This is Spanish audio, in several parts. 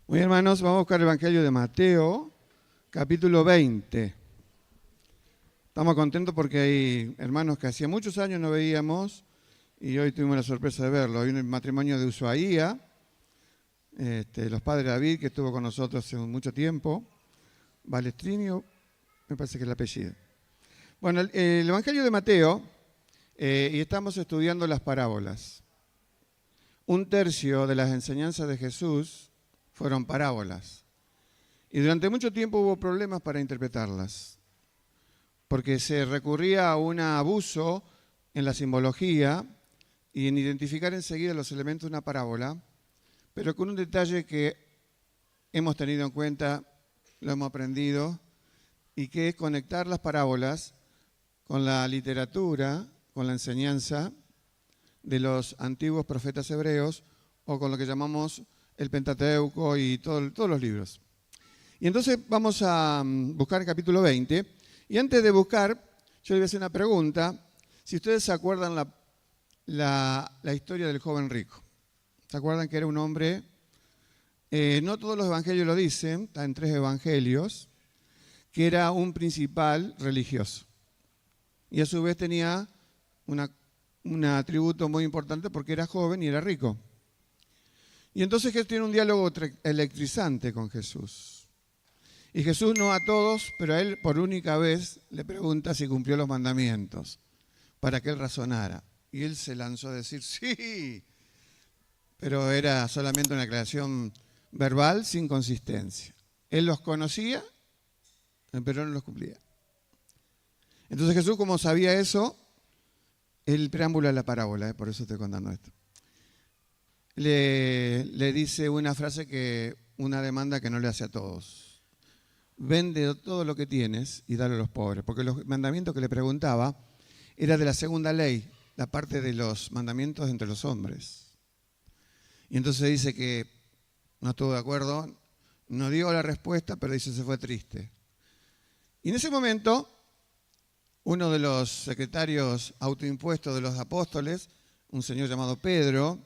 Muy bien, hermanos, vamos a buscar el Evangelio de Mateo, capítulo 20. Estamos contentos porque hay hermanos que hacía muchos años no veíamos y hoy tuvimos la sorpresa de verlo. Hay un matrimonio de Ushuaia, los padres de David, que estuvo con nosotros hace mucho tiempo. Balestrinio, me parece que es el apellido. Bueno, el Evangelio de Mateo, y estamos estudiando las parábolas. Un tercio de las enseñanzas de Jesús fueron parábolas. Y durante mucho tiempo hubo problemas para interpretarlas, porque se recurría a un abuso en la simbología y en identificar enseguida los elementos de una parábola, pero con un detalle que hemos tenido en cuenta, lo hemos aprendido, y que es conectar las parábolas con la literatura, con la enseñanza de los antiguos profetas hebreos o con lo que llamamos el Pentateuco y todos los libros. Y entonces vamos a buscar el capítulo 20. Y antes de buscar, yo le voy a hacer una pregunta. Si ustedes se acuerdan la historia del joven rico. ¿Se acuerdan que era un hombre? No todos los evangelios lo dicen, está en 3 evangelios, que era un principal religioso. Y a su vez tenía un atributo muy importante porque era joven y era rico. Y entonces Jesús tiene un diálogo electrizante con Jesús. Y Jesús no a todos, pero a él por única vez le pregunta si cumplió los mandamientos, para que él razonara. Y él se lanzó a decir, sí, pero era solamente una aclaración verbal sin consistencia. Él los conocía, pero no los cumplía. Entonces Jesús, como sabía eso, el preámbulo de la parábola, por eso estoy contando esto. Le dice una frase una demanda que no le hace a todos. Vende todo lo que tienes y dale a los pobres. Porque los mandamientos que le preguntaba era de la segunda ley, la parte de los mandamientos entre los hombres. Y entonces dice que no estuvo de acuerdo, no dio la respuesta, pero dice se fue triste. Y en ese momento, uno de los secretarios autoimpuestos de los apóstoles, un señor llamado Pedro,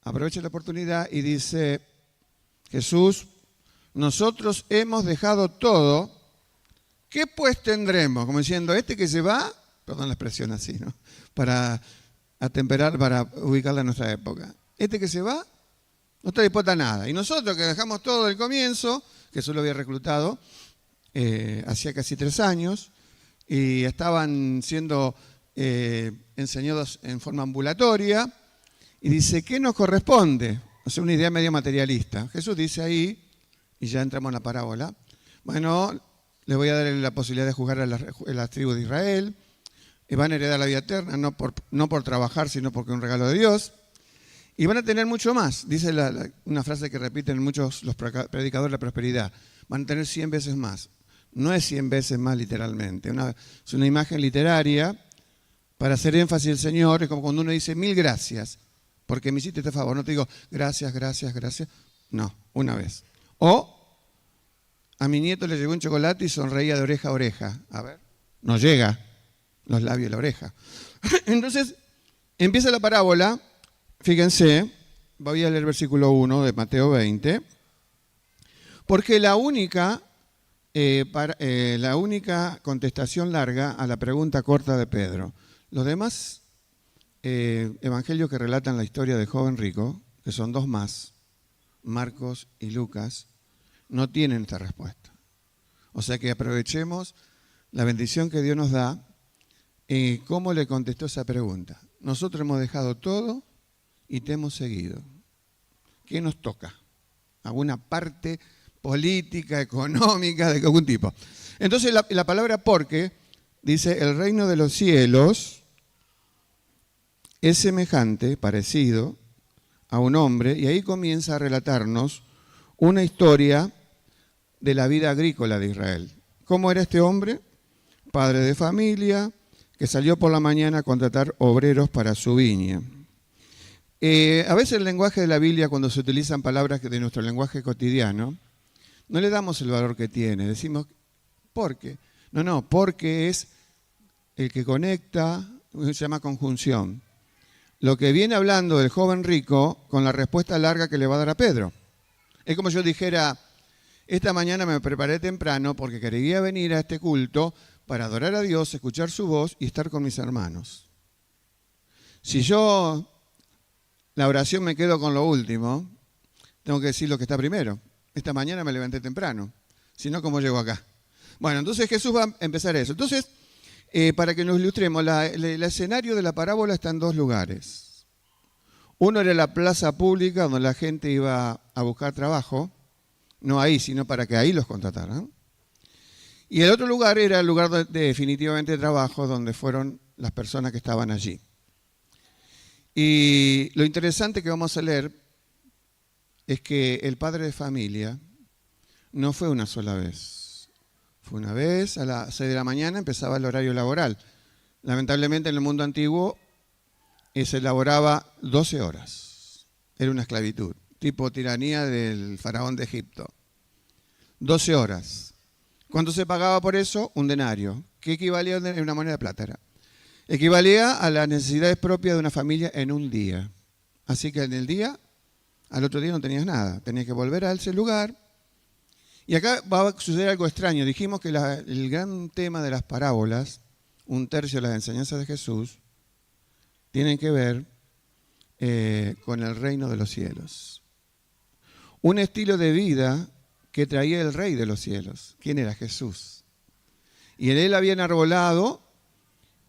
aprovecha la oportunidad y dice, Jesús, nosotros hemos dejado todo, ¿qué pues tendremos? Como diciendo, que se va, perdón la expresión así, ¿no? Para atemperar, para ubicarla en nuestra época. Que se va, no está dispuesto a nada. Y nosotros que dejamos todo del comienzo, Jesús lo había reclutado, hacía casi 3 años, y estaban siendo enseñados en forma ambulatoria, y dice, ¿qué nos corresponde? O sea, una idea medio materialista. Jesús dice ahí, y ya entramos en la parábola, bueno, les voy a dar la posibilidad de juzgar a las tribus de Israel, y van a heredar la vida eterna, no por trabajar, sino porque es un regalo de Dios, y van a tener mucho más. Dice una frase que repiten muchos los predicadores de la prosperidad, van a tener 100 veces más. No es 100 veces más literalmente, es una imagen literaria para hacer énfasis al Señor. Es como cuando uno dice 1000 gracias, porque me hiciste este favor. No te digo gracias, gracias, gracias. No, una vez. O a mi nieto le llegó un chocolate y sonreía de oreja a oreja. A ver, no llega los labios a la oreja. Entonces, empieza la parábola. Fíjense, voy a leer el versículo 1 de Mateo 20. Porque la única contestación larga a la pregunta corta de Pedro. Los demás evangelios que relatan la historia del joven rico, que son 2 más, Marcos y Lucas, no tienen esta respuesta. O sea que aprovechemos la bendición que Dios nos da y cómo le contestó esa pregunta. Nosotros hemos dejado todo y te hemos seguido. ¿Qué nos toca? ¿Alguna parte política, económica, de algún tipo? Entonces la palabra porque dice, el reino de los cielos es semejante, parecido, a un hombre, y ahí comienza a relatarnos una historia de la vida agrícola de Israel. ¿Cómo era este hombre? Padre de familia, que salió por la mañana a contratar obreros para su viña. A veces el lenguaje de la Biblia, cuando se utilizan palabras de nuestro lenguaje cotidiano, no le damos el valor que tiene. Decimos, ¿por qué? No, porque es el que conecta, se llama conjunción. lo que viene hablando del joven rico con la respuesta larga que le va a dar a Pedro. Es como yo dijera, esta mañana me preparé temprano porque quería venir a este culto para adorar a Dios, escuchar su voz y estar con mis hermanos. Si yo, la oración me quedo con lo último, tengo que decir lo que está primero. Esta mañana me levanté temprano, si no, ¿cómo llego acá? Bueno, entonces Jesús va a empezar eso. Entonces, para que nos ilustremos, el escenario de la parábola está en dos lugares. Uno era la plaza pública donde la gente iba a buscar trabajo, no ahí, sino para que ahí los contrataran. Y el otro lugar era el lugar definitivamente de trabajo donde fueron las personas que estaban allí. Y lo interesante que vamos a leer es que el padre de familia no fue una sola vez. Fue una vez, a las 6 de la mañana empezaba el horario laboral. Lamentablemente en el mundo antiguo se laboraba 12 horas. Era una esclavitud, tipo tiranía del faraón de Egipto. 12 horas. ¿Cuánto se pagaba por eso? Un denario. ¿Qué equivalía a una moneda de plata? Equivalía a las necesidades propias de una familia en un día. Así que en el día, al otro día no tenías nada. Tenías que volver a ese lugar. Y acá va a suceder algo extraño. Dijimos que el gran tema de las parábolas, un tercio de las enseñanzas de Jesús, tienen que ver con el reino de los cielos. Un estilo de vida que traía el rey de los cielos. ¿Quién era? Jesús. Y en él habían arbolado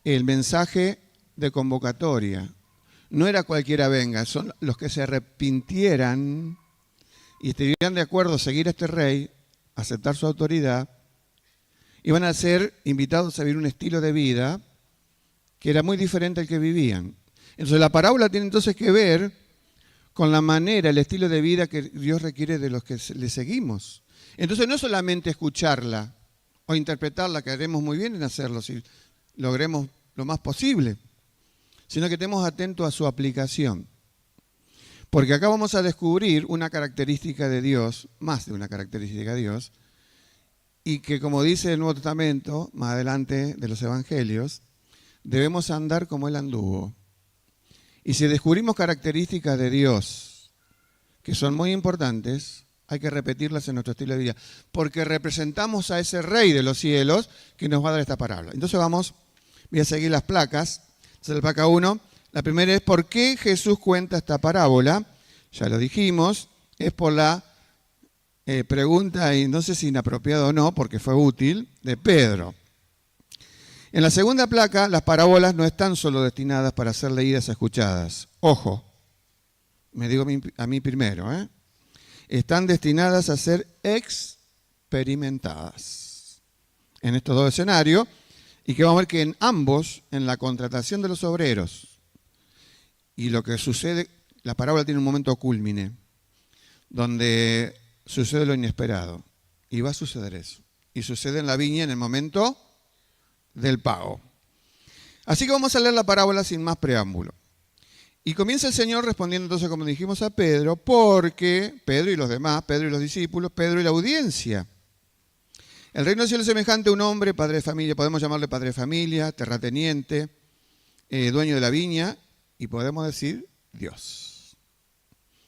el mensaje de convocatoria. No era cualquiera venga, son los que se arrepintieran y estuvieran de acuerdo a seguir a este rey, aceptar su autoridad, iban a ser invitados a vivir un estilo de vida que era muy diferente al que vivían. Entonces la parábola tiene entonces que ver con la manera, el estilo de vida que Dios requiere de los que le seguimos. Entonces no es solamente escucharla o interpretarla, que haremos muy bien en hacerlo, si logremos lo más posible, sino que estemos atentos a su aplicación. Porque acá vamos a descubrir una característica de Dios, más de una característica de Dios, y que como dice el Nuevo Testamento, más adelante de los Evangelios, debemos andar como Él anduvo. Y si descubrimos características de Dios que son muy importantes, hay que repetirlas en nuestro estilo de vida, porque representamos a ese Rey de los cielos que nos va a dar esta parábola. Entonces voy a seguir las placas. Entonces la placa 1, la primera es ¿por qué Jesús cuenta esta parábola? Ya lo dijimos, es por la pregunta, y no sé si inapropiada o no, porque fue útil, de Pedro. En la segunda placa, las parábolas no están solo destinadas para ser leídas o escuchadas. Ojo, me digo a mí primero, están destinadas a ser experimentadas en estos dos escenarios, y que vamos a ver que en ambos, en la contratación de los obreros y lo que sucede, la parábola tiene un momento cúlmine, donde sucede lo inesperado, y va a suceder eso. Y sucede en la viña en el momento del pago. Así que vamos a leer la parábola sin más preámbulo. Y comienza el Señor respondiendo entonces, como dijimos, a Pedro, porque Pedro y los demás, Pedro y los discípulos, Pedro y la audiencia. El reino del cielo es semejante a un hombre, padre de familia, podemos llamarle padre de familia, terrateniente, dueño de la viña, y podemos decir Dios.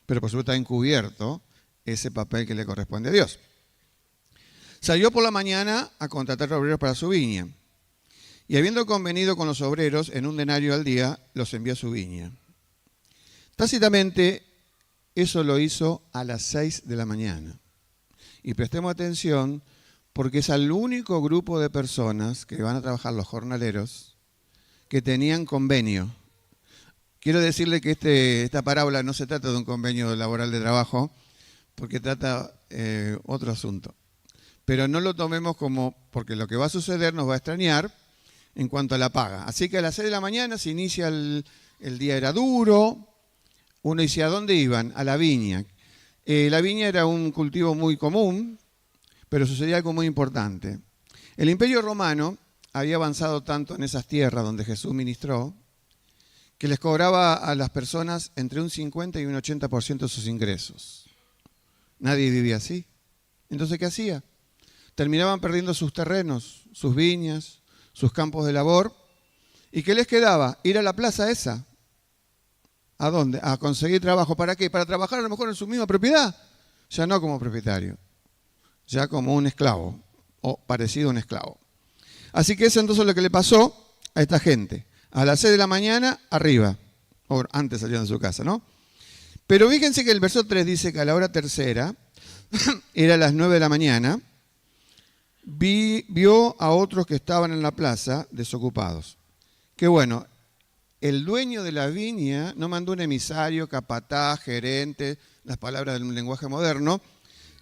Pero por supuesto está encubierto ese papel que le corresponde a Dios. Salió por la mañana a contratar obreros para su viña, y habiendo convenido con los obreros en un denario al día, los envió a su viña. Tácitamente, eso lo hizo a las 6 de la mañana. Y prestemos atención, porque es el único grupo de personas que van a trabajar, los jornaleros, que tenían convenio. Quiero decirle que esta parábola no se trata de un convenio laboral de trabajo, porque trata otro asunto. Pero no lo tomemos como, porque lo que va a suceder nos va a extrañar en cuanto a la paga. Así que a las 6 de la mañana se inicia el día, era duro. Uno dice, ¿a dónde iban? A la viña. La viña era un cultivo muy común, pero sucedía algo muy importante. El Imperio Romano había avanzado tanto en esas tierras donde Jesús ministró, que les cobraba a las personas entre un 50 y un 80% de sus ingresos. Nadie vivía así. Entonces, ¿qué hacía? Terminaban perdiendo sus terrenos, sus viñas, sus campos de labor. ¿Y qué les quedaba? Ir a la plaza esa. ¿A dónde? A conseguir trabajo. ¿Para qué? Para trabajar a lo mejor en su misma propiedad. Ya no como propietario, ya como un esclavo, o parecido a un esclavo. Así que eso entonces es lo que le pasó a esta gente. A las 6 de la mañana, arriba. O antes salían de su casa, ¿no? Pero fíjense que el verso 3 dice que a la hora tercera, era las 9 de la mañana, vio a otros que estaban en la plaza desocupados. Qué bueno, el dueño de la viña no mandó un emisario, capataz, gerente, las palabras del lenguaje moderno,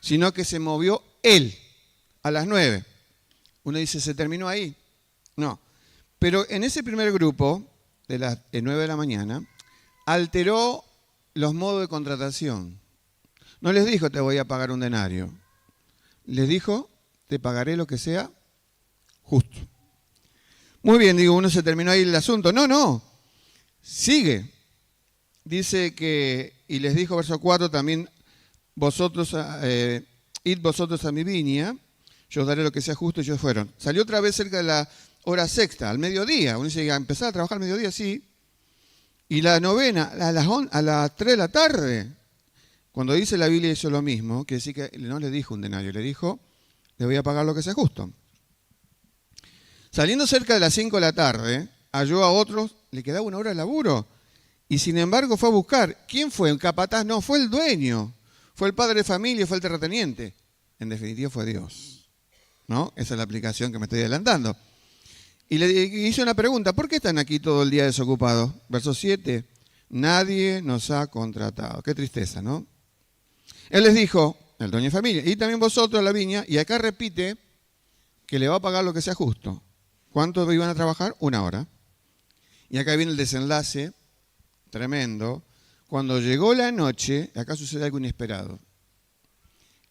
sino que se movió él a las 9. Uno dice, ¿se terminó ahí? No. Pero en ese primer grupo, de las 9 de la mañana, alteró los modos de contratación. No les dijo, te voy a pagar un denario. Les dijo, te pagaré lo que sea justo. Muy bien, digo, uno se terminó ahí el asunto. No. Sigue. Dice que, y les dijo, verso 4, también, id vosotros a mi viña, yo os daré lo que sea justo, y ellos fueron. Salió otra vez cerca de la hora sexta, al mediodía. Uno dice, empezar a trabajar al mediodía, sí. Y la novena, a las 3 de la tarde. Cuando dice la Biblia hizo lo mismo, quiere decir que no le dijo un denario, le dijo, le voy a pagar lo que sea justo. Saliendo cerca de las 5 de la tarde, halló a otros, le quedaba 1 hora de laburo, y sin embargo fue a buscar. ¿Quién fue? ¿Un capataz? No, fue el dueño, fue el padre de familia, fue el terrateniente. En definitiva fue Dios, ¿no? Esa es la aplicación que me estoy adelantando. Y le hizo una pregunta, ¿por qué están aquí todo el día desocupados? Verso 7, nadie nos ha contratado. Qué tristeza, ¿no? Él les dijo, el dueño de familia, y también vosotros la viña, y acá repite que le va a pagar lo que sea justo. ¿Cuánto iban a trabajar? 1 hora. Y acá viene el desenlace tremendo. Cuando llegó la noche, acá sucede algo inesperado.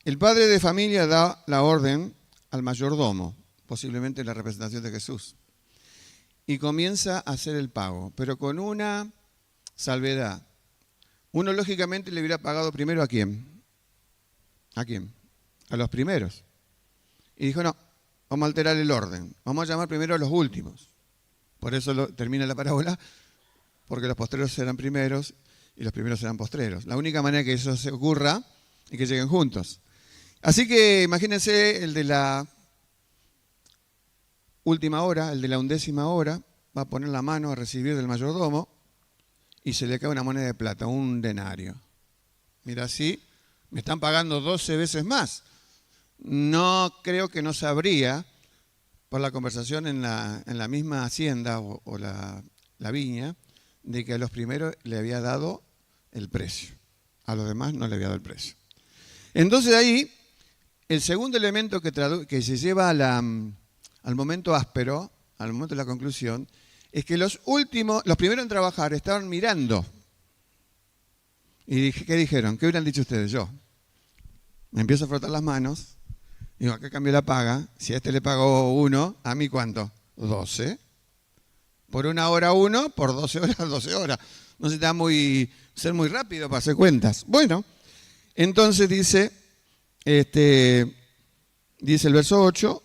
El padre de familia da la orden al mayordomo, posiblemente la representación de Jesús, y comienza a hacer el pago, pero con una salvedad. Uno lógicamente le hubiera pagado primero ¿a quién? ¿A quién? A los primeros. Y dijo, no, vamos a alterar el orden. Vamos a llamar primero a los últimos. Por eso termina la parábola, porque los postreros serán primeros y los primeros serán postreros. La única manera que eso se ocurra es que lleguen juntos. Así que imagínense el de la última hora, el de la 11ª hora, va a poner la mano a recibir del mayordomo y se le cae una moneda de plata, un denario. Mira, así me están pagando 12 veces más. No creo que no sabría, por la conversación en la misma hacienda o la viña, de que a los primeros le había dado el precio. A los demás no le había dado el precio. Entonces ahí, el segundo elemento que se lleva al momento áspero, al momento de la conclusión, es que los primeros en trabajar estaban mirando. ¿Y qué dijeron? ¿Qué hubieran dicho ustedes? Yo me empiezo a frotar las manos, digo, ¿a qué cambio la paga? Si a este le pagó 1, ¿a mí cuánto? 12. Por 1 hora 1, por 12 horas, 12 horas. No se da ser muy rápido para hacer cuentas. Bueno, entonces dice el verso 8,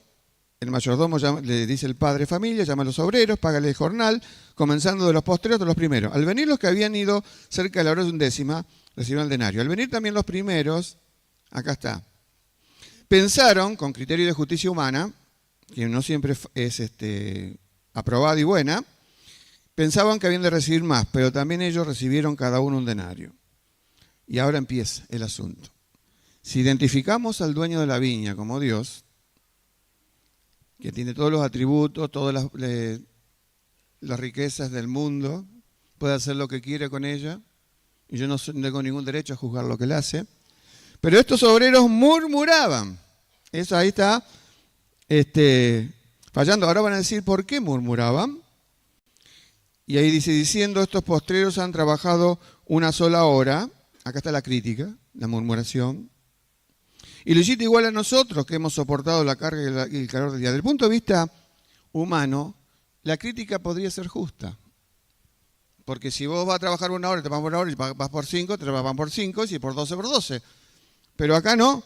el mayordomo le dice el padre de familia, llama a los obreros, págale el jornal, comenzando de los postreros hasta los primeros. Al venir los que habían ido cerca de la hora de 11ª, recibieron el denario. Al venir también los primeros, acá está, pensaron, con criterio de justicia humana, que no siempre es aprobada y buena, pensaban que habían de recibir más, pero también ellos recibieron cada uno un denario. Y ahora empieza el asunto. Si identificamos al dueño de la viña como Dios, que tiene todos los atributos, todas las riquezas del mundo, puede hacer lo que quiere con ella, y yo no tengo ningún derecho a juzgar lo que él hace, pero estos obreros murmuraban. Eso ahí está fallando. Ahora van a decir, ¿por qué murmuraban? Y ahí dice, diciendo, estos postreros han trabajado 1 sola hora. Acá está la crítica, la murmuración. Y lo hiciste igual a nosotros, que hemos soportado la carga y el calor del día. Desde el punto de vista humano, la crítica podría ser justa. Porque si vos vas a trabajar 1 hora, te vas por 1 hora, y vas por 5, te vas por 5, y si por 12, por 12. Pero acá no.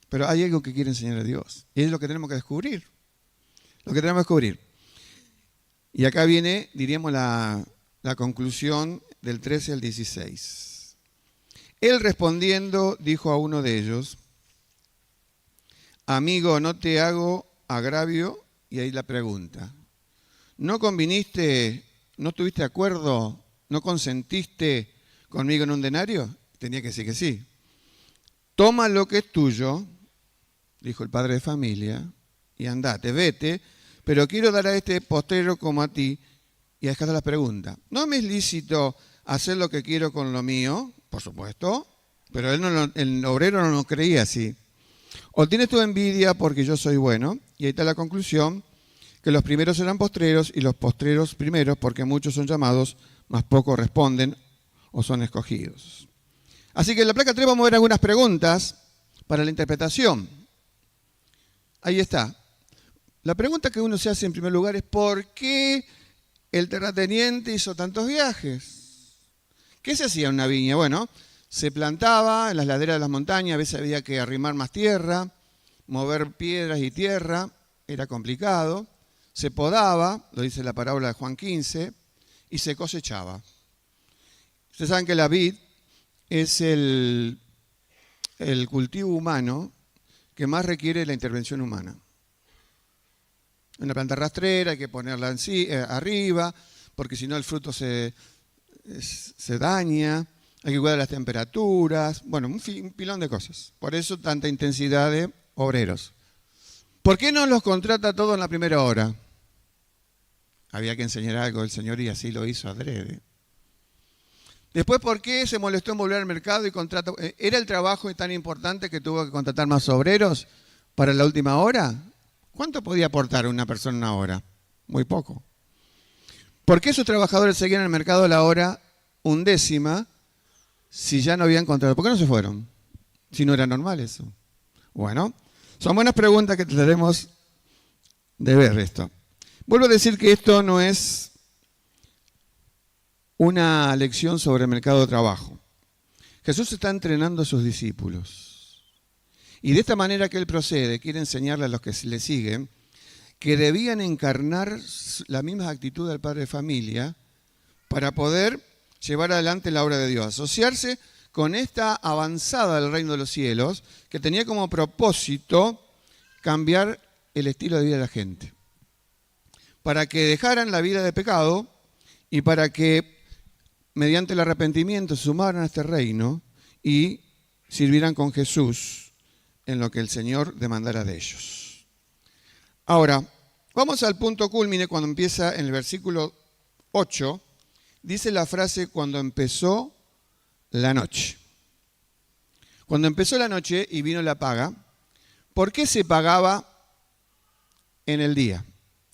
Pero hay algo que quiere enseñar a Dios. Y es lo que tenemos que descubrir. Lo que tenemos que descubrir. Y acá viene, diríamos, la conclusión del 13 al 16. Él respondiendo dijo a uno de ellos: amigo, no te hago agravio. Y ahí la pregunta: ¿no conviniste, no tuviste acuerdo, no consentiste conmigo en un denario? Tenía que decir que sí. Toma lo que es tuyo, dijo el padre de familia, y andate, vete, pero quiero dar a este postrero como a ti. Y acá está la pregunta: ¿no me es lícito hacer lo que quiero con lo mío? Por supuesto, pero el obrero no lo creía así. ¿O tienes tu envidia porque yo soy bueno? Y ahí está la conclusión: que los primeros serán postreros y los postreros primeros, porque muchos son llamados, mas pocos responden o son escogidos. Así que en la placa 3 vamos a ver algunas preguntas para la interpretación. Ahí está. La pregunta que uno se hace en primer lugar es: ¿por qué el terrateniente hizo tantos viajes? ¿Qué se hacía en una viña? Bueno, se plantaba en las laderas de las montañas, a veces había que arrimar más tierra, mover piedras y tierra, era complicado. Se podaba, lo dice la parábola de Juan 15, y se cosechaba. Ustedes saben que la vid es el cultivo humano que más requiere la intervención humana. Una planta rastrera, hay que ponerla arriba, porque si no el fruto se daña, hay que cuidar las temperaturas, bueno, un pilón de cosas. Por eso tanta intensidad de obreros. ¿Por qué no los contrata todos en la primera hora? Había que enseñar algo del Señor y así lo hizo adrede. Después, ¿por qué se molestó en volver al mercado y contrató? ¿Era el trabajo tan importante que tuvo que contratar más obreros para la última hora? ¿Cuánto podía aportar una persona en una hora? Muy poco. ¿Por qué esos trabajadores seguían en el mercado a la hora 1/10 si ya no habían contratado? ¿Por qué no se fueron? Si no era normal eso. Bueno, son buenas preguntas que trataremos de ver esto. Vuelvo a decir que esto no es una lección sobre el mercado de trabajo. Jesús está entrenando a sus discípulos. Y de esta manera que Él procede, quiere enseñarle a los que le siguen que debían encarnar la misma actitud del padre de familia para poder llevar adelante la obra de Dios. Asociarse con esta avanzada del reino de los cielos que tenía como propósito cambiar el estilo de vida de la gente. Para que dejaran la vida de pecado y para que mediante el arrepentimiento se sumaran a este reino y sirvieran con Jesús en lo que el Señor demandara de ellos. Ahora, vamos al punto cúlmine cuando empieza en el versículo 8, dice la frase: cuando empezó la noche. Cuando empezó la noche y vino la paga, ¿por qué se pagaba en el día?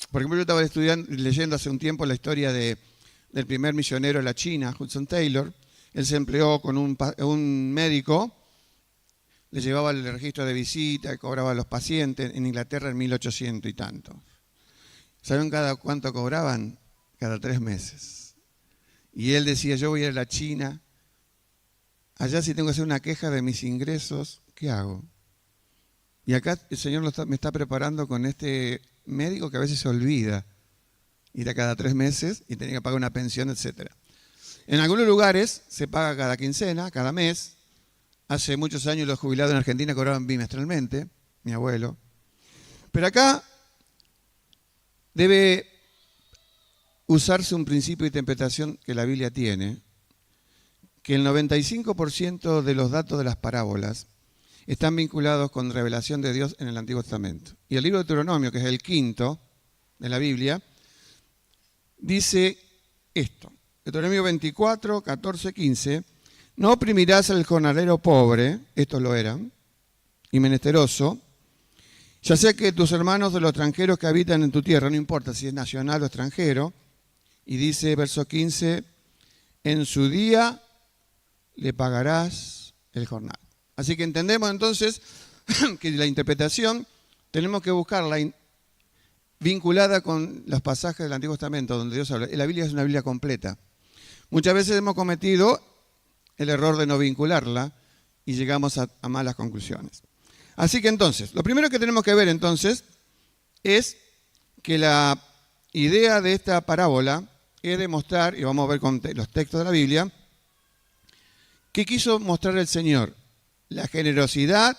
Por ejemplo, yo estaba leyendo hace un tiempo la historia del primer misionero de la China, Hudson Taylor. Él se empleó con un médico, le llevaba el registro de visita, cobraba a los pacientes en Inglaterra en 1800 y tanto. ¿Saben cada cuánto cobraban? Cada 3 meses. Y él decía: yo voy a ir a la China, allá si tengo que hacer una queja de mis ingresos, ¿qué hago? Y acá el Señor me está preparando con este médico que a veces se olvida ir a cada 3 meses y tenía que pagar una pensión, etc. En algunos lugares se paga cada quincena, cada mes. Hace muchos años los jubilados en Argentina cobraban bimestralmente, mi abuelo. Pero acá debe usarse un principio de interpretación que la Biblia tiene, que el 95% de los datos de las parábolas están vinculados con revelación de Dios en el Antiguo Testamento. Y el libro de Deuteronomio, que es el quinto de la Biblia, dice esto. Deuteronomio 24, 14, 15. No oprimirás al jornalero pobre, estos lo eran, y menesteroso, ya sea que tus hermanos de los extranjeros que habitan en tu tierra, no importa si es nacional o extranjero, y dice verso 15, en su día le pagarás el jornal. Así que entendemos entonces que la interpretación tenemos que buscarla vinculada con los pasajes del Antiguo Testamento donde Dios habla. La Biblia es una Biblia completa. Muchas veces hemos cometido el error de no vincularla y llegamos a malas conclusiones. Así que entonces, lo primero que tenemos que ver entonces es que la idea de esta parábola es demostrar, y vamos a ver con los textos de la Biblia, ¿qué quiso mostrar el Señor? La generosidad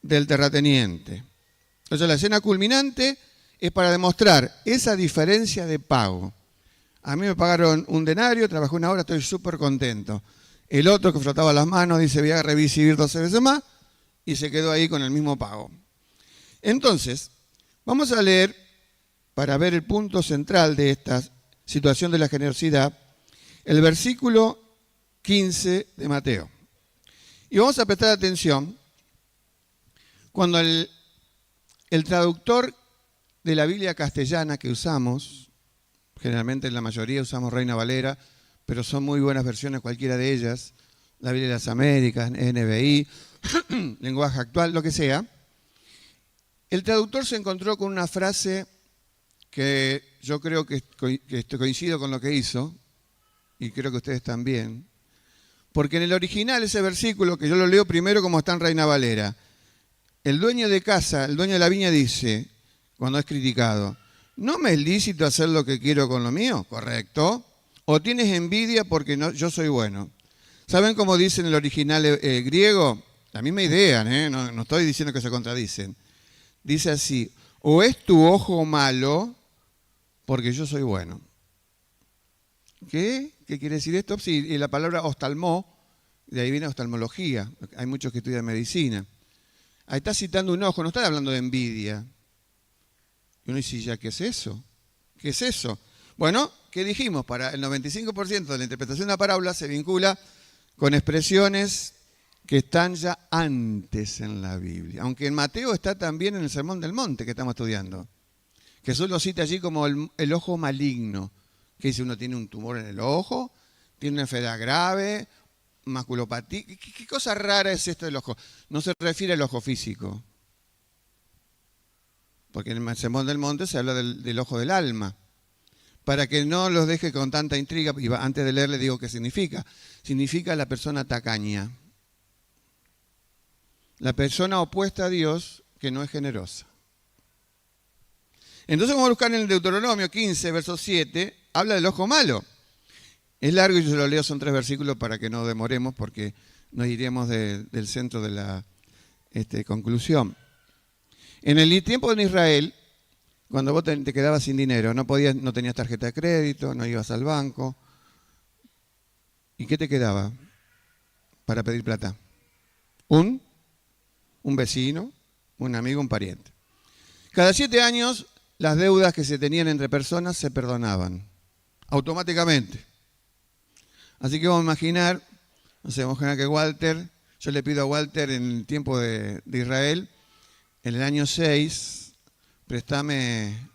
del terrateniente. Entonces la escena culminante es para demostrar esa diferencia de pago. A mí me pagaron un denario, trabajé una hora, estoy súper contento. El otro que frotaba las manos dice, voy a recibir 12 veces más, y se quedó ahí con el mismo pago. Entonces, vamos a leer, para ver el punto central de esta situación de la generosidad, el versículo 15 de Mateo. Y vamos a prestar atención cuando el traductor de la Biblia castellana que usamos, generalmente en la mayoría usamos Reina Valera, pero son muy buenas versiones cualquiera de ellas, la Biblia de las Américas, NBI, lenguaje actual, lo que sea. El traductor se encontró con una frase que yo creo que coincido con lo que hizo, y creo que ustedes también, porque en el original ese versículo, que yo lo leo primero como está en Reina Valera, el dueño de casa, el dueño de la viña dice, cuando es criticado, ¿no me es lícito hacer lo que quiero con lo mío? ¿Correcto? ¿O tienes envidia porque no, yo soy bueno? ¿Saben cómo dice en el original griego? La misma idea, no estoy diciendo que se contradicen. Dice así, o es tu ojo malo porque yo soy bueno. ¿Qué? ¿Qué quiere decir esto? Sí, y la palabra oftalmó, de ahí viene oftalmología. Hay muchos que estudian medicina. Ahí está citando un ojo, no está hablando de envidia. Y uno dice, ¿ya qué es eso? ¿Qué es eso? Bueno, ¿qué dijimos? Para el 95% de la interpretación de la parábola se vincula con expresiones que están ya antes en la Biblia. Aunque en Mateo está también en el Sermón del Monte que estamos estudiando. Jesús lo cita allí como el ojo maligno. Que dice, uno tiene un tumor en el ojo, tiene una enfermedad grave, maculopatía. ¿Qué cosa rara es esto del ojo? No se refiere al ojo físico. Porque en el Sermón del Monte se habla del ojo del alma. Para que no los deje con tanta intriga, y antes de leer les digo qué significa. Significa la persona tacaña. La persona opuesta a Dios que no es generosa. Entonces vamos a buscar en el Deuteronomio 15, verso 7, habla del ojo malo. Es largo y yo se lo leo, son 3 versículos para que no demoremos porque nos iremos del centro de la conclusión. En el tiempo de Israel, cuando vos te quedabas sin dinero, no tenías tarjeta de crédito, no ibas al banco. ¿Y qué te quedaba para pedir plata? Un vecino, un amigo, un pariente. Cada 7 años las deudas que se tenían entre personas se perdonaban automáticamente. Así que vamos a imaginar, que Walter, yo le pido a Walter en el tiempo de Israel, en el año 6, préstame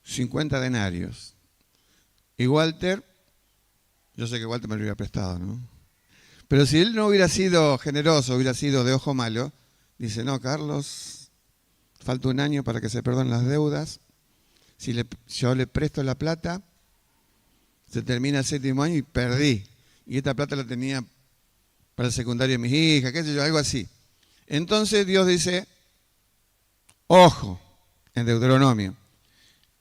50 denarios. Y Walter, yo sé que Walter me lo hubiera prestado, ¿no? Pero si él no hubiera sido generoso, hubiera sido de ojo malo, dice, no, Carlos, falta un año para que se perdonen las deudas. Si yo le presto la plata, se termina el 7º año y perdí. Y esta plata la tenía para el secundario de mis hijas, qué sé yo, algo así. Entonces Dios dice, ojo, en Deuteronomio,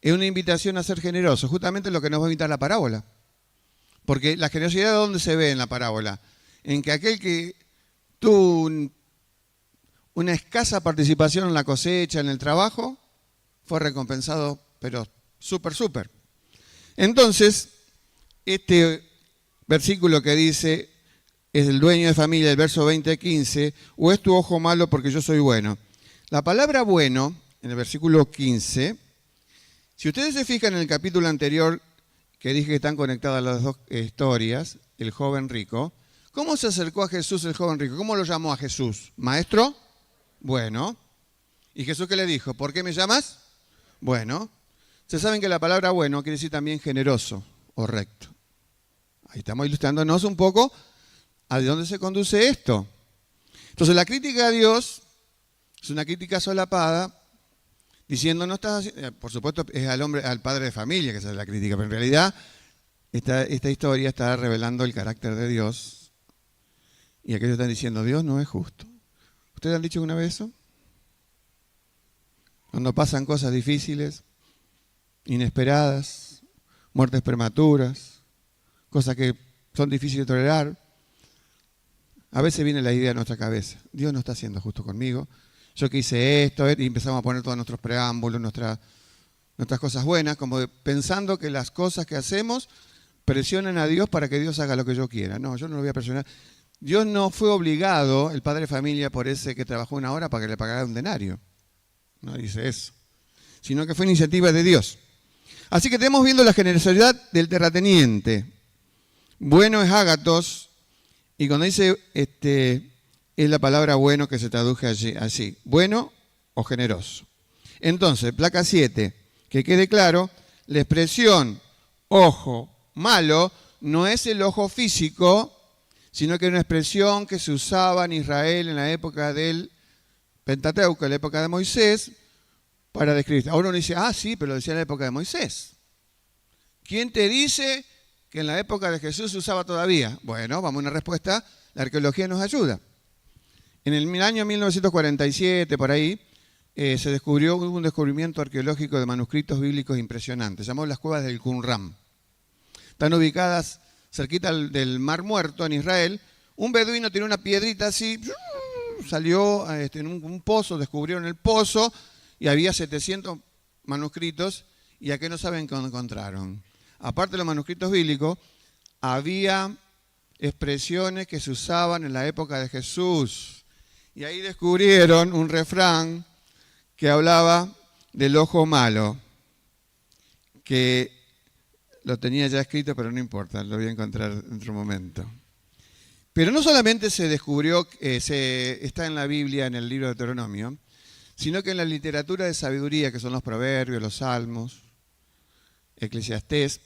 es una invitación a ser generoso, justamente lo que nos va a invitar la parábola. Porque la generosidad, ¿dónde se ve en la parábola? En que aquel que tuvo una escasa participación en la cosecha, en el trabajo, fue recompensado, pero súper. Entonces, este versículo que dice, es el dueño de familia, el verso 20-15, o es tu ojo malo porque yo soy bueno. La palabra bueno, en el versículo 15, si ustedes se fijan en el capítulo anterior, que dije que están conectadas las dos historias, el joven rico, ¿cómo se acercó a Jesús el joven rico? ¿Cómo lo llamó a Jesús? ¿Maestro? Bueno. ¿Y Jesús qué le dijo? ¿Por qué me llamas? Bueno. Ustedes saben que la palabra bueno quiere decir también generoso o recto. Ahí estamos ilustrándonos un poco a dónde se conduce esto. Entonces la crítica a Dios es una crítica solapada, diciendo, no estás haciendo, por supuesto es al padre de familia que se hace la crítica, pero en realidad esta historia está revelando el carácter de Dios y aquellos están diciendo, Dios no es justo. ¿Ustedes han dicho alguna vez eso? Cuando pasan cosas difíciles, inesperadas, muertes prematuras, cosas que son difíciles de tolerar. A veces viene la idea a nuestra cabeza, Dios no está siendo justo conmigo, yo que hice esto, y empezamos a poner todos nuestros preámbulos, nuestras cosas buenas, como pensando que las cosas que hacemos presionan a Dios para que Dios haga lo que yo quiera. No, yo no lo voy a presionar. Dios no fue obligado, el padre de familia, por ese que trabajó 1 hora para que le pagara un denario. No dice eso. Sino que fue iniciativa de Dios. Así que tenemos viendo la generosidad del terrateniente. Bueno es ágatos, y cuando dice, es la palabra bueno que se traduce allí. Bueno o generoso. Entonces, placa 7, que quede claro, la expresión ojo malo no es el ojo físico, sino que era una expresión que se usaba en Israel en la época del Pentateuco, en la época de Moisés, para describir. Ahora uno dice, sí, pero lo decía en la época de Moisés. ¿Quién te dice que en la época de Jesús se usaba todavía? Bueno, vamos a una respuesta, la arqueología nos ayuda. En el año 1947, por ahí, hubo un descubrimiento arqueológico de manuscritos bíblicos impresionantes, llamado las cuevas del Qumran. Están ubicadas cerquita del Mar Muerto, en Israel. Un beduino tiene una piedrita así, salió en un pozo, descubrieron el pozo y había 700 manuscritos. ¿Y a qué no saben qué encontraron? Aparte de los manuscritos bíblicos, había expresiones que se usaban en la época de Jesús. Y ahí descubrieron un refrán que hablaba del ojo malo, que lo tenía ya escrito, pero no importa, lo voy a encontrar en otro momento. Pero no solamente se descubrió, está en la Biblia, en el libro de Deuteronomio, sino que en la literatura de sabiduría, que son los proverbios, los salmos, Eclesiastés,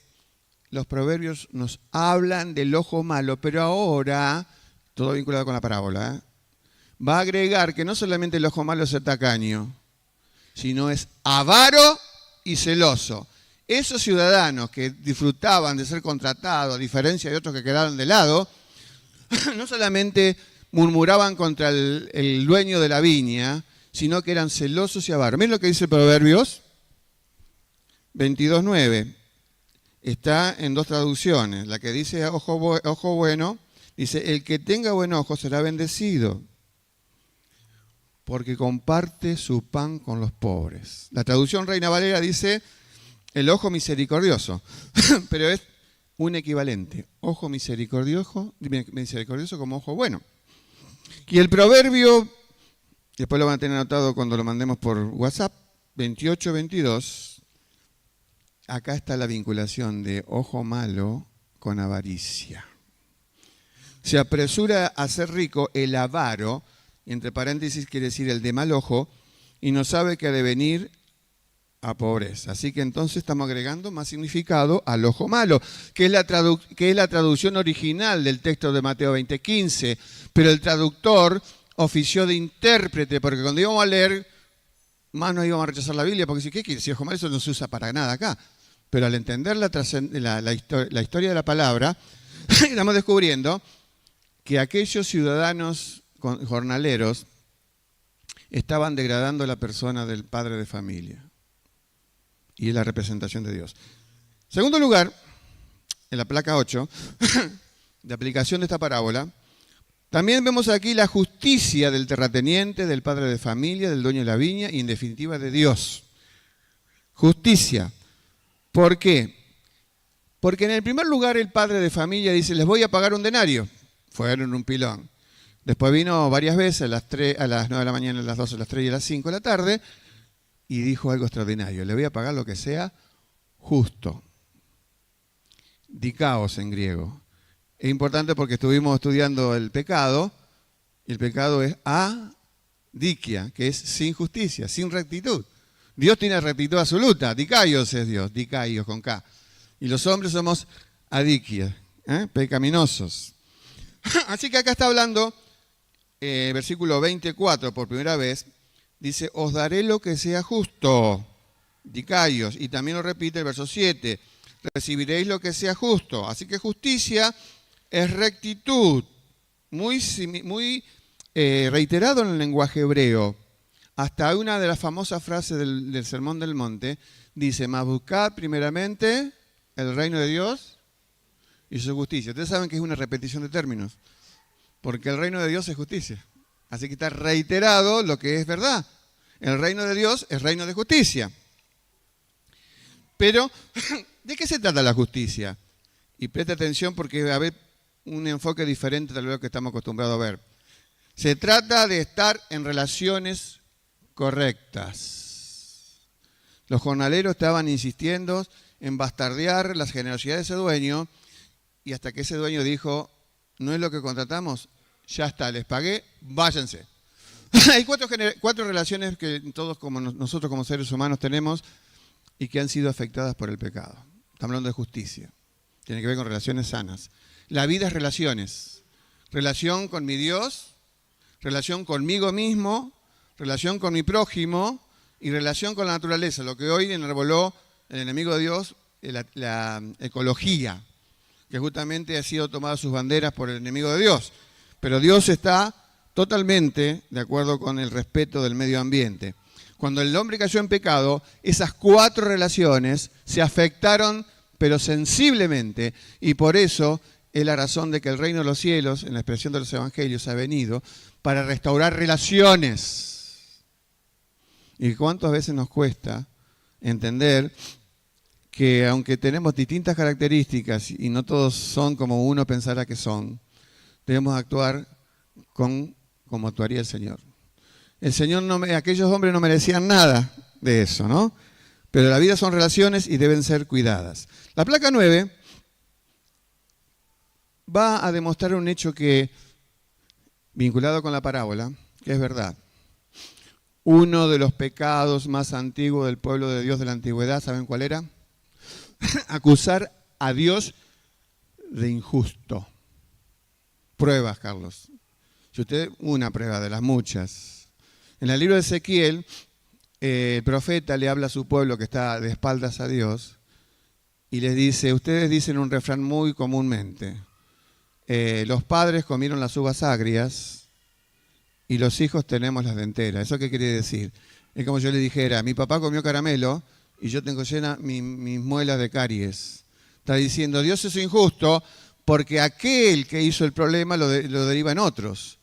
los proverbios nos hablan del ojo malo, pero ahora, todo vinculado con la parábola, va a agregar que no solamente el ojo malo es el tacaño, sino es avaro y celoso. Esos ciudadanos que disfrutaban de ser contratados, a diferencia de otros que quedaron de lado, no solamente murmuraban contra el dueño de la viña, sino que eran celosos y avaros. Miren lo que dice Proverbios 22:9. Está en 2 traducciones. La que dice ojo bueno, dice, el que tenga buen ojo será bendecido, porque comparte su pan con los pobres. La traducción Reina Valera dice, el ojo misericordioso, pero es un equivalente. Ojo misericordioso como ojo bueno. Y el proverbio, después lo van a tener anotado cuando lo mandemos por WhatsApp, 28:22, acá está la vinculación de ojo malo con avaricia. Se apresura a ser rico el avaro, entre paréntesis quiere decir el de mal ojo, y no sabe que ha de venir a pobreza. Así que entonces estamos agregando más significado al ojo malo, que es la traducción original del texto de Mateo 20:15, pero el traductor ofició de intérprete, porque cuando íbamos a leer, más nos íbamos a rechazar la Biblia, porque ¿qué quiere decir ojo malo? Eso no se usa para nada acá. Pero al entender la historia de la palabra, estamos descubriendo que aquellos ciudadanos jornaleros estaban degradando la persona del padre de familia. Y es la representación de Dios. Segundo lugar, en la placa 8, de aplicación de esta parábola, también vemos aquí la justicia del terrateniente, del padre de familia, del dueño de la viña y en definitiva de Dios. Justicia. ¿Por qué? Porque en el primer lugar el padre de familia dice, les voy a pagar un denario. Fueron un pilón. Después vino varias veces, a las 9 de la mañana, a las 12, a las 3 y a las 5 de la tarde, y dijo algo extraordinario, le voy a pagar lo que sea justo. Dikaos en griego. Es importante porque estuvimos estudiando el pecado, y el pecado es adikia, que es sin justicia, sin rectitud. Dios tiene rectitud absoluta, dikaios es Dios, dikaios con K. Y los hombres somos adikia, pecaminosos. Así que acá está hablando, versículo 24 por primera vez, dice, os daré lo que sea justo, dikaios, y también lo repite el verso 7, recibiréis lo que sea justo. Así que justicia es rectitud, muy reiterado en el lenguaje hebreo. Hasta una de las famosas frases del Sermón del Monte dice, mas buscad primeramente el reino de Dios y su justicia. Ustedes saben que es una repetición de términos, porque el reino de Dios es justicia. Así que está reiterado lo que es verdad. El reino de Dios es reino de justicia. Pero, ¿de qué se trata la justicia? Y preste atención porque va a haber un enfoque diferente de lo que estamos acostumbrados a ver. Se trata de estar en relaciones correctas. Los jornaleros estaban insistiendo en bastardear las generosidades de ese dueño y hasta que ese dueño dijo, no es lo que contratamos, ya está, les pagué, váyanse. Hay cuatro relaciones que todos nosotros como seres humanos tenemos y que han sido afectadas por el pecado. Estamos hablando de justicia. Tiene que ver con relaciones sanas. La vida es relaciones. Relación con mi Dios, relación conmigo mismo, relación con mi prójimo y relación con la naturaleza. Lo que hoy enarboló el enemigo de Dios, la ecología, que justamente ha sido tomada sus banderas por el enemigo de Dios. Pero Dios está totalmente de acuerdo con el respeto del medio ambiente. Cuando el hombre cayó en pecado, esas cuatro relaciones se afectaron, pero sensiblemente, y por eso es la razón de que el reino de los cielos, en la expresión de los evangelios, ha venido para restaurar relaciones. ¿Y cuántas veces nos cuesta entender que aunque tenemos distintas características y no todos son como uno pensará que son, debemos actuar como actuaría el Señor? El Señor aquellos hombres no merecían nada de eso, ¿no? Pero la vida son relaciones y deben ser cuidadas. La placa 9 va a demostrar un hecho que, vinculado con la parábola, que es verdad. Uno de los pecados más antiguos del pueblo de Dios de la antigüedad, ¿saben cuál era? Acusar a Dios de injusto. Pruebas, Carlos. Si usted, una prueba de las muchas. En el libro de Ezequiel, el profeta le habla a su pueblo que está de espaldas a Dios y les dice, ustedes dicen un refrán muy comúnmente, los padres comieron las uvas agrias y los hijos tenemos las denteras. ¿Eso qué quiere decir? Es como yo le dijera, mi papá comió caramelo y yo tengo llena mis muelas de caries. Está diciendo, Dios es injusto porque aquel que hizo el problema lo deriva en otros.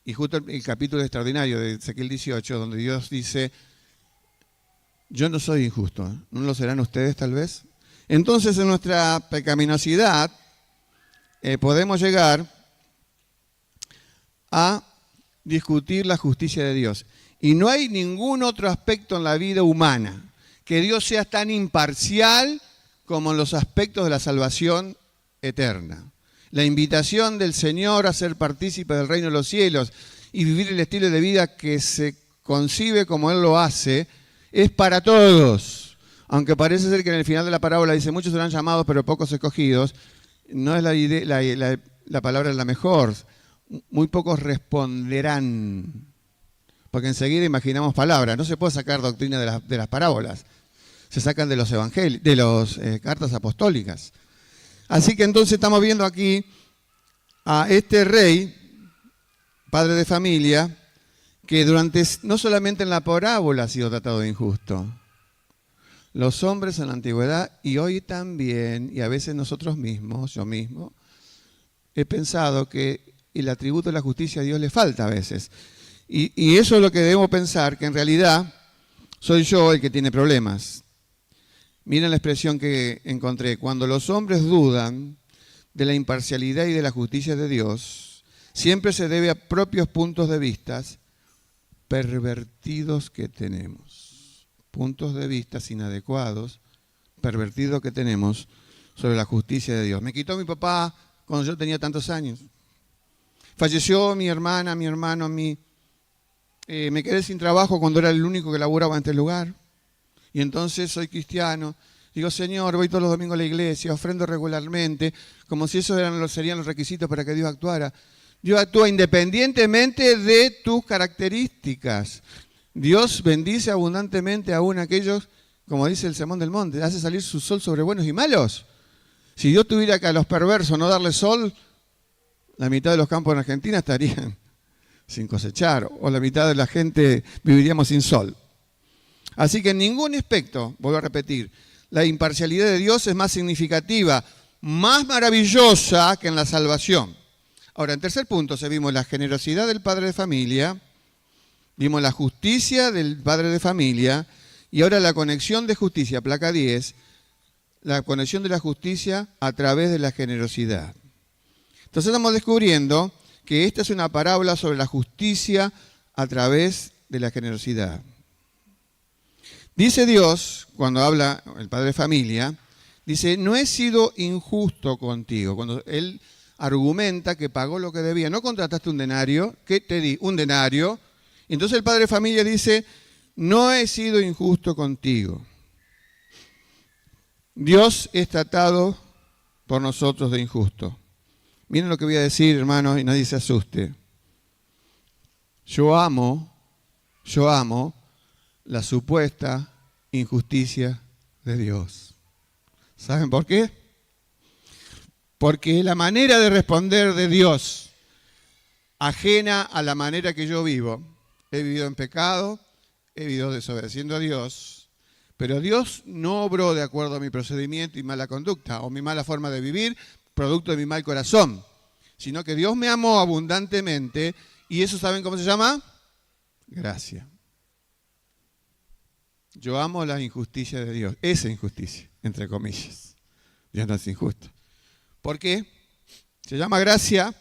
Y justo el capítulo extraordinario de Ezequiel 18, donde Dios dice, yo no soy injusto, ¿no lo serán ustedes tal vez? Entonces en nuestra pecaminosidad podemos llegar a discutir la justicia de Dios. Y no hay ningún otro aspecto en la vida humana que Dios sea tan imparcial como en los aspectos de la salvación eterna. La invitación del Señor a ser partícipe del reino de los cielos y vivir el estilo de vida que se concibe como Él lo hace, es para todos. Aunque parece ser que en el final de la parábola dice, muchos serán llamados pero pocos escogidos, no es la palabra la mejor. Muy pocos responderán. Porque enseguida imaginamos palabras. No se puede sacar doctrina de las parábolas. Se sacan de los evangelios, de las cartas apostólicas. Así que entonces estamos viendo aquí a este rey, padre de familia, que no solamente en la parábola ha sido tratado de injusto. Los hombres en la antigüedad y hoy también, y a veces nosotros mismos, yo mismo, he pensado que el atributo de la justicia a Dios le falta a veces. Y eso es lo que debemos pensar, que en realidad soy yo el que tiene problemas. Miren la expresión que encontré. Cuando los hombres dudan de la imparcialidad y de la justicia de Dios, siempre se debe a propios puntos de vista pervertidos que tenemos. Puntos de vista inadecuados, pervertidos que tenemos sobre la justicia de Dios. Me quitó mi papá cuando yo tenía tantos años. Falleció mi hermana, mi hermano, me quedé sin trabajo cuando era el único que laburaba en este lugar. Y entonces soy cristiano. Digo, Señor, voy todos los domingos a la iglesia, ofrendo regularmente, como si esos serían los requisitos para que Dios actuara. Dios actúa independientemente de tus características. Dios bendice abundantemente aún a aquellos, como dice el Sermón del Monte, hace salir su sol sobre buenos y malos. Si Dios tuviera que a los perversos no darle sol, la mitad de los campos en Argentina estarían sin cosechar, o la mitad de la gente viviríamos sin sol. Así que en ningún aspecto, vuelvo a repetir, la imparcialidad de Dios es más significativa, más maravillosa que en la salvación. Ahora, en tercer punto, vimos la generosidad del padre de familia, vimos la justicia del padre de familia, y ahora la conexión de justicia, placa 10, la conexión de la justicia a través de la generosidad. Entonces estamos descubriendo que esta es una parábola sobre la justicia a través de la generosidad. Dice Dios, cuando habla el padre de familia, dice, no he sido injusto contigo. Cuando él argumenta que pagó lo que debía, no contrataste un denario, ¿qué te di? Un denario. Entonces el padre de familia dice, no he sido injusto contigo. Dios es tratado por nosotros de injusto. Miren lo que voy a decir, hermanos, y nadie se asuste. Yo amo la supuesta injusticia de Dios. ¿Saben por qué? Porque la manera de responder de Dios, ajena a la manera que yo vivo, he vivido en pecado, he vivido desobedeciendo a Dios, pero Dios no obró de acuerdo a mi procedimiento y mala conducta, o mi mala forma de vivir, producto de mi mal corazón, sino que Dios me amó abundantemente, y eso, ¿saben cómo se llama? Gracia. Yo amo la injusticia de Dios, esa injusticia, entre comillas. Dios no es injusto. ¿Por qué? Se llama gracia,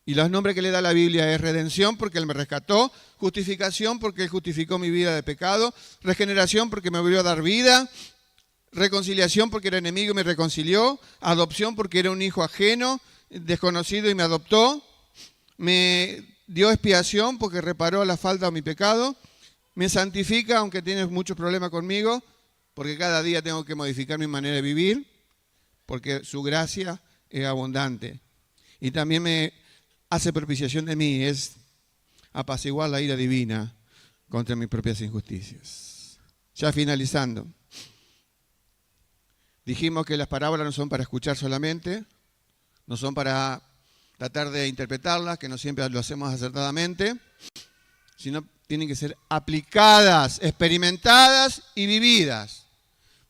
y los nombres que le da la Biblia es redención, porque Él me rescató, justificación, porque Él justificó mi vida de pecado, regeneración, porque me volvió a dar vida, reconciliación, porque era enemigo y me reconcilió, adopción, porque era un hijo ajeno, desconocido y me adoptó, me dio expiación, porque reparó la falta de mi pecado, me santifica, aunque tienes muchos problemas conmigo, porque cada día tengo que modificar mi manera de vivir, porque su gracia es abundante. Y también me hace propiciación de mí, es apaciguar la ira divina contra mis propias injusticias. Ya finalizando. Dijimos que las parábolas no son para escuchar solamente, no son para tratar de interpretarlas, que no siempre lo hacemos acertadamente, sino tienen que ser aplicadas, experimentadas y vividas.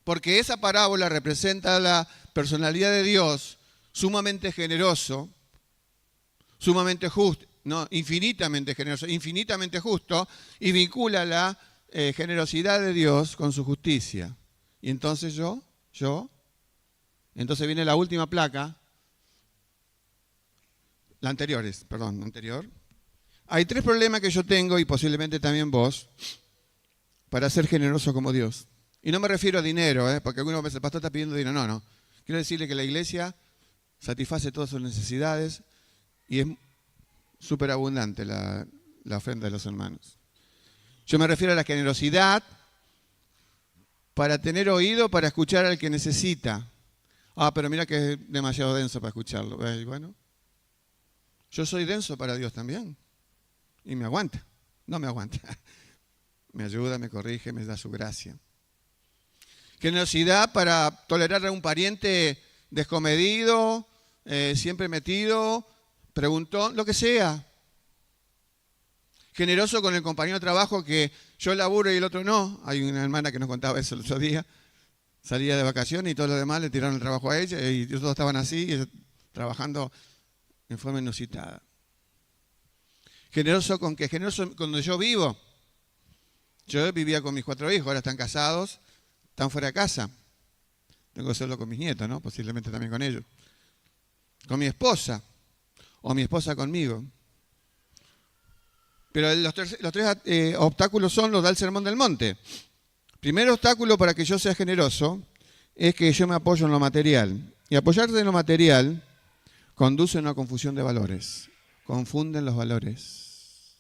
Porque esa parábola representa la personalidad de Dios, sumamente generoso, sumamente justo, no, infinitamente generoso, infinitamente justo, y vincula la generosidad de Dios con su justicia. Y entonces entonces viene la última placa, la anterior. Hay tres problemas que yo tengo, y posiblemente también vos, para ser generoso como Dios. Y no me refiero a dinero, porque algunos veces el pastor está pidiendo dinero. No. Quiero decirle que la iglesia satisface todas sus necesidades y es súper abundante la ofrenda de los hermanos. Yo me refiero a la generosidad para tener oído, para escuchar al que necesita. Pero mira que es demasiado denso para escucharlo. Bueno, yo soy denso para Dios también. Y me aguanta. No me aguanta. Me ayuda, me corrige, me da su gracia. Generosidad para tolerar a un pariente descomedido, siempre metido, preguntón, lo que sea. Generoso con el compañero de trabajo que yo laburo y el otro no. Hay una hermana que nos contaba eso el otro día. Salía de vacaciones y todos los demás le tiraron el trabajo a ella y todos estaban así, trabajando en forma inusitada. Generoso con que generoso cuando yo vivo. Yo vivía con mis 4 hijos, ahora están casados, están fuera de casa. Tengo solo con mis nietos, ¿no? Posiblemente también con ellos. Con mi esposa, o mi esposa conmigo. Pero los tres obstáculos los da el Sermón del Monte. Primer obstáculo para que yo sea generoso es que yo me apoyo en lo material. Y apoyarse en lo material conduce a una confusión de valores. Confunden los valores.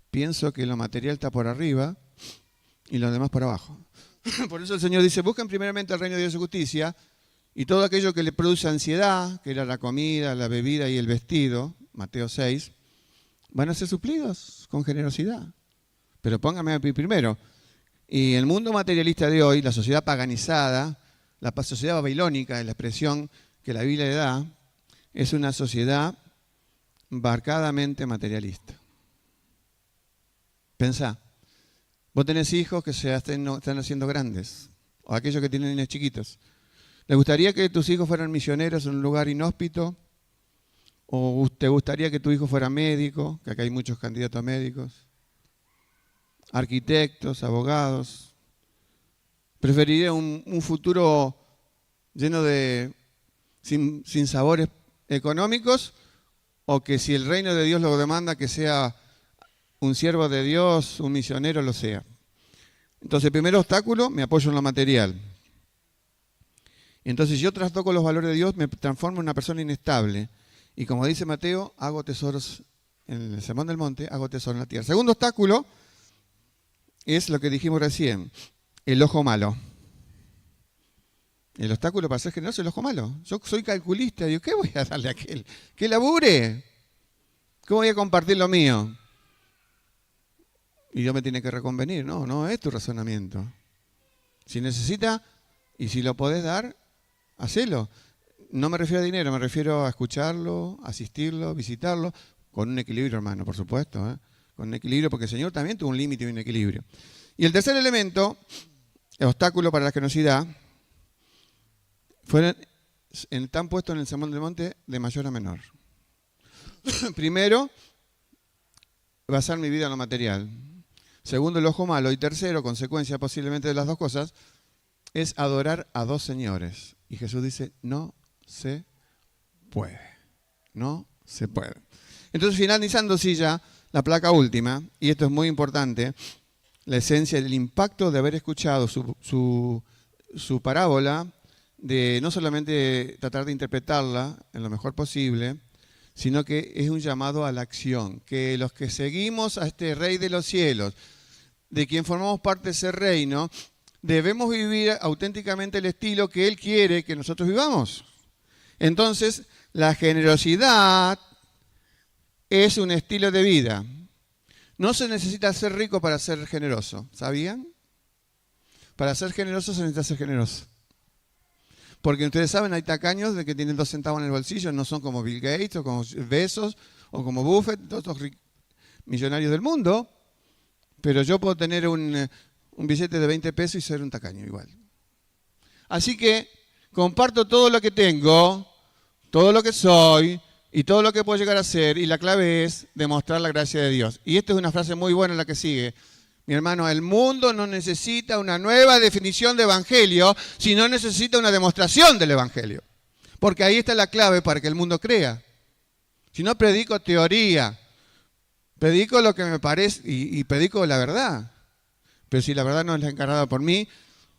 Pienso que lo material está por arriba y lo demás por abajo. Por eso el Señor dice, busquen primeramente el reino de Dios y su justicia, y todo aquello que le produce ansiedad, que era la comida, la bebida y el vestido, Mateo 6, van a ser suplidos con generosidad. Pero pónganme a mí primero. Y el mundo materialista de hoy, la sociedad paganizada, la sociedad babilónica, la expresión que la Biblia le da, es una sociedad marcadamente materialista. Pensá, vos tenés hijos que están haciendo grandes, o aquellos que tienen niños chiquitos. ¿Les gustaría que tus hijos fueran misioneros en un lugar inhóspito? ¿O te gustaría que tu hijo fuera médico? Que acá hay muchos candidatos a médicos. Arquitectos, abogados. ¿Preferiría un futuro lleno de sin sabores económicos? ¿O que si el reino de Dios lo demanda, que sea un siervo de Dios, un misionero, lo sea? Entonces, el primer obstáculo, me apoyo en lo material. Entonces, si yo trastoco los valores de Dios, me transformo en una persona inestable. Y como dice Mateo, hago tesoros en el Sermón del Monte, hago tesoros en la tierra. Segundo obstáculo es lo que dijimos recién, el ojo malo. El obstáculo para ser generoso es el ojo malo. Yo soy calculista, digo, ¿qué voy a darle a aquel? ¡Que labure! ¿Cómo voy a compartir lo mío? Y Dios me tiene que reconvenir. No, no es tu razonamiento. Si necesita y si lo podés dar, hacelo. No me refiero a dinero, me refiero a escucharlo, asistirlo, visitarlo, con un equilibrio, hermano, por supuesto. Con un equilibrio, porque el Señor también tuvo un límite y un equilibrio. Y el tercer elemento, el obstáculo para la generosidad, están puestos en el Sermón del Monte de mayor a menor. Primero, basar mi vida en lo material. Segundo, el ojo malo. Y tercero, consecuencia posiblemente de las dos cosas, es adorar a dos señores. Y Jesús dice, no se puede. No se puede. Entonces, finalizando sí ya la placa última, y esto es muy importante, la esencia del impacto de haber escuchado su parábola, de no solamente tratar de interpretarla en lo mejor posible, sino que es un llamado a la acción, que los que seguimos a este Rey de los cielos, de quien formamos parte de ese reino, debemos vivir auténticamente el estilo que Él quiere que nosotros vivamos. Entonces, la generosidad es un estilo de vida. No se necesita ser rico para ser generoso, ¿sabían? Para ser generoso se necesita ser generoso. Porque ustedes saben, hay tacaños de que tienen 2 centavos en el bolsillo, no son como Bill Gates o como Bezos o como Buffett, todos los millonarios del mundo, pero yo puedo tener un billete de 20 pesos y ser un tacaño igual. Así que comparto todo lo que tengo, todo lo que soy y todo lo que puedo llegar a ser, y la clave es demostrar la gracia de Dios. Y esta es una frase muy buena la que sigue. Mi hermano, el mundo no necesita una nueva definición de evangelio, sino necesita una demostración del evangelio. Porque ahí está la clave para que el mundo crea. Si no predico teoría, predico lo que me parece y predico la verdad. Pero si la verdad no es encarnada por mí,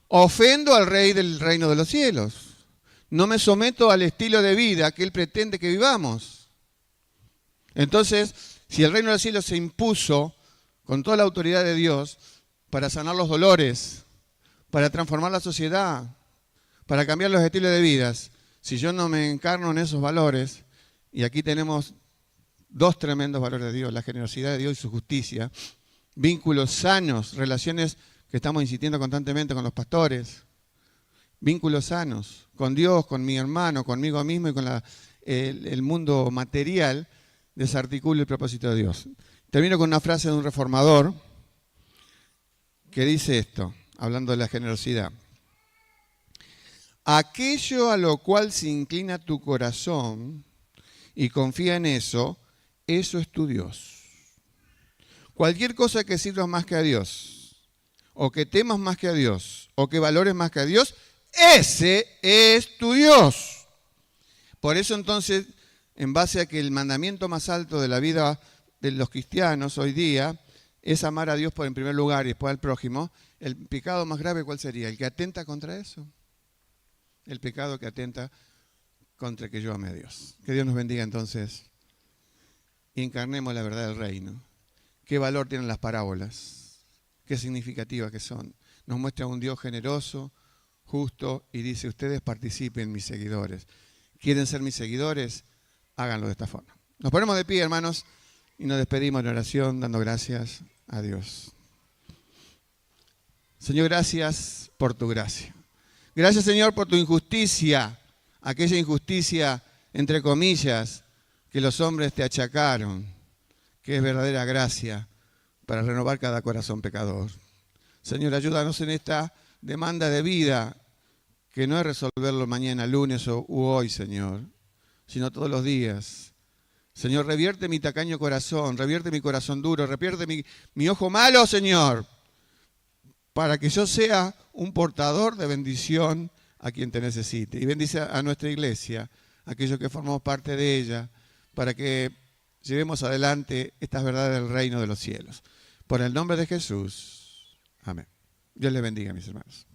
ofendo al Rey del reino de los cielos. No me someto al estilo de vida que Él pretende que vivamos. Entonces, si el reino de los cielos se impuso con toda la autoridad de Dios, para sanar los dolores, para transformar la sociedad, para cambiar los estilos de vidas. Si yo no me encarno en esos valores, y aquí tenemos 2 tremendos valores de Dios, la generosidad de Dios y su justicia, vínculos sanos, relaciones que estamos insistiendo constantemente con los pastores, vínculos sanos con Dios, con mi hermano, conmigo mismo y con el mundo material, desarticula el propósito de Dios. Termino con una frase de un reformador que dice esto, hablando de la generosidad. Aquello a lo cual se inclina tu corazón y confía en eso, eso es tu Dios. Cualquier cosa que sirvas más que a Dios, o que temas más que a Dios, o que valores más que a Dios, ese es tu Dios. Por eso entonces, en base a que el mandamiento más alto de la vida de los cristianos hoy día es amar a Dios en primer lugar y después al prójimo, el pecado más grave, ¿cuál sería? El que atenta contra eso. El pecado que atenta contra que yo ame a Dios. Que Dios nos bendiga entonces y encarnemos la verdad del reino. ¿Qué valor tienen las parábolas? ¿Qué significativas que son? Nos muestra un Dios generoso, justo, y dice, ustedes participen, mis seguidores. ¿Quieren ser mis seguidores? Háganlo de esta forma. Nos ponemos de pie, hermanos, y nos despedimos en oración dando gracias a Dios. Señor, gracias por tu gracia. Gracias, Señor, por tu injusticia, aquella injusticia, entre comillas, que los hombres te achacaron, que es verdadera gracia para renovar cada corazón pecador. Señor, ayúdanos en esta demanda de vida, que no es resolverlo mañana, lunes u hoy, Señor, sino todos los días. Señor, revierte mi tacaño corazón, revierte mi corazón duro, revierte mi ojo malo, Señor, para que yo sea un portador de bendición a quien te necesite. Y bendice a nuestra iglesia, a aquellos que formamos parte de ella, para que llevemos adelante estas verdades del reino de los cielos. Por el nombre de Jesús. Amén. Dios les bendiga, mis hermanos.